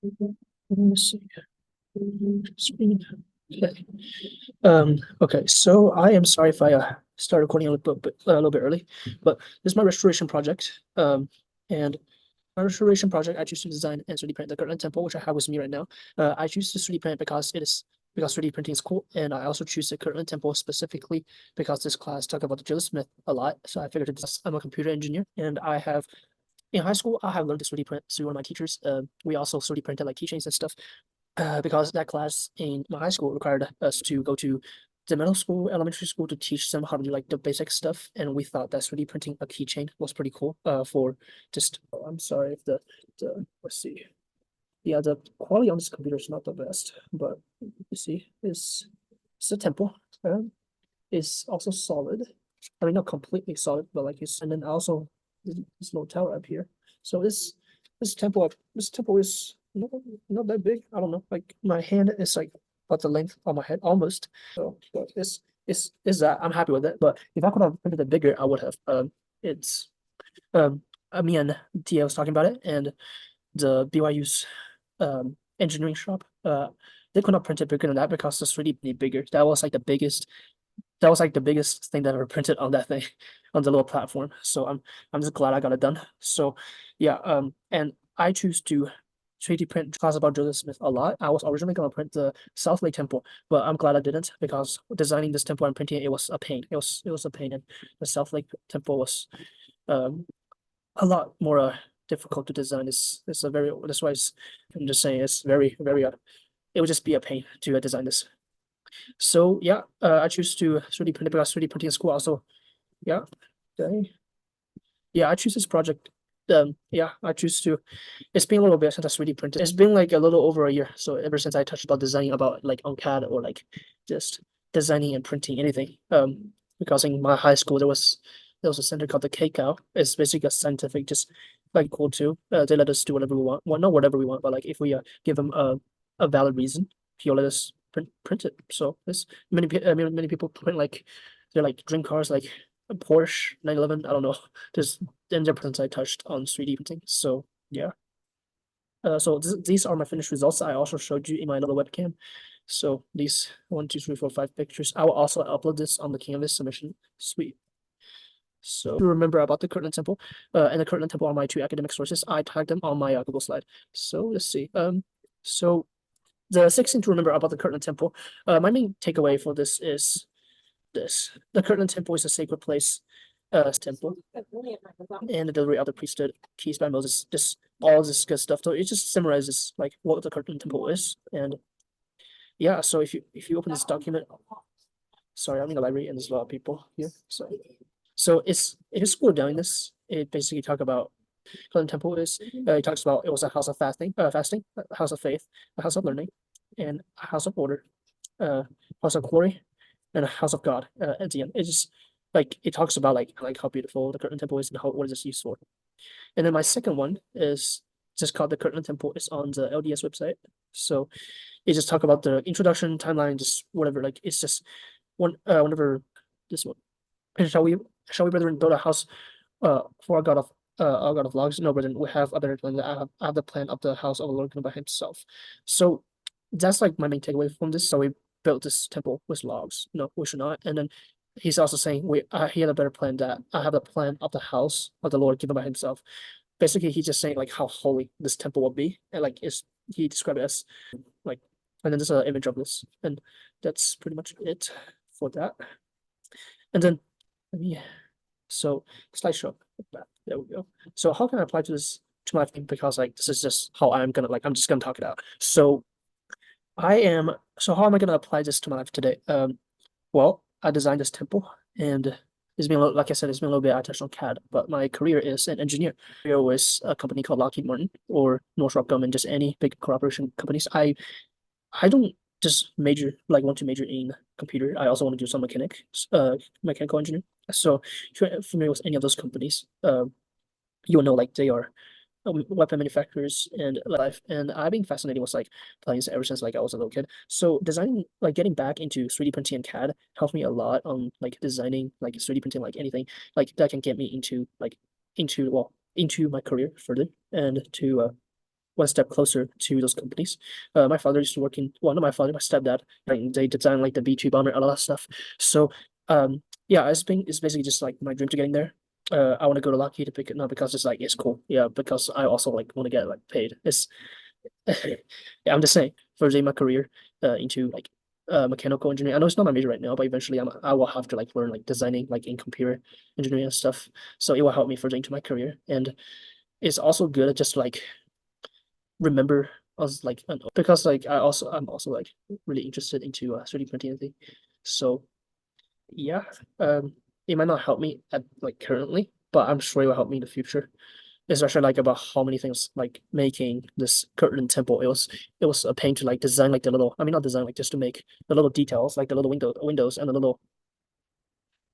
Let me see. Screen. Okay. Okay, so I am sorry if I start recording a little bit early, but this is my restoration project. And my restoration project, I choose to design and 3D print the Kirtland Temple, which I have with me right now. I choose to 3D print because 3D printing is cool, and I also choose the Kirtland Temple specifically because this class talked about the Joseph Smith a lot. So I figured I'm a computer engineer, and I have in high school I have learned to 3D print through one of my teachers. We also 3D printed like keychains and stuff because that class in my high school required us to go to the middle school, elementary school to teach them how to do like the basic stuff. And we thought that 3D printing a keychain was pretty cool. For just, oh, I'm sorry if the let's see. Yeah, the quality on this computer is not the best, but you see, it's a temple. Is also solid. I mean, not completely solid, but like it's, and then also this little tower up here. So this temple is not that big. I don't know. Like my hand is like about the length of my head almost. So but it's that I'm happy with it. But if I could have printed it bigger, I would have. It's me and Tia was talking about it, and the BYU's engineering shop. They could not print it bigger than that because it's really bigger. That was like the biggest thing that I ever printed on that thing on the little platform. So I'm just glad I got it done. So yeah, and I choose to 3D print class about Joseph Smith a lot. I was originally gonna print the South Lake Temple, but I'm glad I didn't because designing this temple and printing it was a pain. It was a pain, and the South Lake Temple was um a lot more difficult to design. It's a very that's why I'm just saying it's very it would just be a pain to design this. So yeah, I choose to 3D print it because 3D printing is cool. Also, yeah, okay. Yeah, I choose this project. Yeah, I choose to. It's been a little bit since I 3D printed. It's been like a little over a year. So ever since I touched about designing about like on CAD or like just designing and printing anything. Because in my high school there was a center called the KCAL. It's basically a scientific, just like cool too. They let us do whatever we want. Well, not whatever we want, but like if we give them a valid reason, he'll let us print it. So there's many people print like they're like dream cars like a Porsche 911. I don't know. There's the prints I touched on 3D printing. So yeah. So these are my finished results. I also showed you in my little webcam. So these 1, 2, 3, 4, 5 pictures. I will also upload this on the Canvas submission suite. So to remember about the Kirtland Temple, and the Kirtland Temple are my two academic sources. I tagged them on my Google slide. So let's see. So the 16th to remember about the Kirtland Temple. My main takeaway for this is this. The Kirtland Temple is a sacred place, temple, and the delivery of the priesthood, keys by Moses, just all this good stuff. So it just summarizes like what the Kirtland Temple is. And yeah, so if you open this document, sorry, I'm in the library and there's a lot of people here. So it's if you scroll down this, it basically talk about Kirtland Temple is it talks about it was a house of fasting, a house of faith, a house of learning, and a house of order, uh, house of glory, and a house of God at the end. It's just like it talks about like how beautiful the Kirtland Temple is and how what is this used for. And then my second one is just called the Kirtland Temple. It's on the LDS website. So it just talk about the introduction timeline, just whatever. Like it's just whenever this one. And shall we brethren build a house for our God of logs? No, brethren, we have other plan. I have the plan of the house of the Lord by himself. So that's like my main takeaway from this. So we built this temple with logs. No, we should not. And then he's also saying he had a better plan that I have the plan of the house of the Lord given by himself. Basically, he's just saying like how holy this temple will be, and like is he described it as like, and then there's an image of this, and that's pretty much it for that. And then let me so slideshow. There we go. So how can I apply to this to my thing? Because like this is just how I'm just gonna talk it out. So how am I gonna apply this to my life today? Well, I designed this temple and it's been like I said, it's been a little bit I touched on CAD, but my career is an engineer. Career was a company called Lockheed Martin or Northrop Grumman, just any big corporation companies. I don't just major like want to major in computer. I also want to do some mechanical engineering. So if you're familiar with any of those companies, you will know like they are weapon manufacturers and life. And I've been fascinated with like planes ever since like I was a little kid. So designing like getting back into 3D printing and CAD helped me a lot on like designing like 3D printing like anything like that can get me into into my career further and to one step closer to those companies. My father used to work in, well, not my father, my stepdad, like they design like the B2 bomber, all that stuff. So yeah, it's basically just like my dream to getting there. I want to go to Lockheed to pick it, not because it's like it's cool. Yeah, because I also like want to get like paid. It's yeah, I'm just saying, furthering my career into like mechanical engineering. I know it's not my major right now, but eventually I will have to like learn like designing like in computer engineering and stuff. So it will help me further into my career. And it's also good just like remember us like because like I'm also like really interested into 3D printing and thing. So yeah, it might not help me at like currently, but I'm sure it will help me in the future. Especially like about how many things like making this curtain temple. It was a pain to like design like the little, I mean not design, like just to make the little details, like the little windows and the little,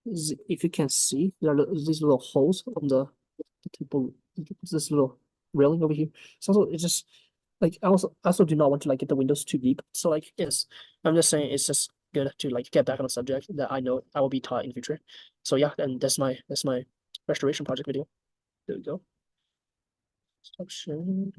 if you can see, there are these little holes on the temple, this little railing over here. So it's just like I also do not want to like get the windows too deep. So like yes, I'm just saying it's just good to like get back on a subject that I know I will be taught in the future. So yeah, and that's my restoration project video. There we go. Stop sharing.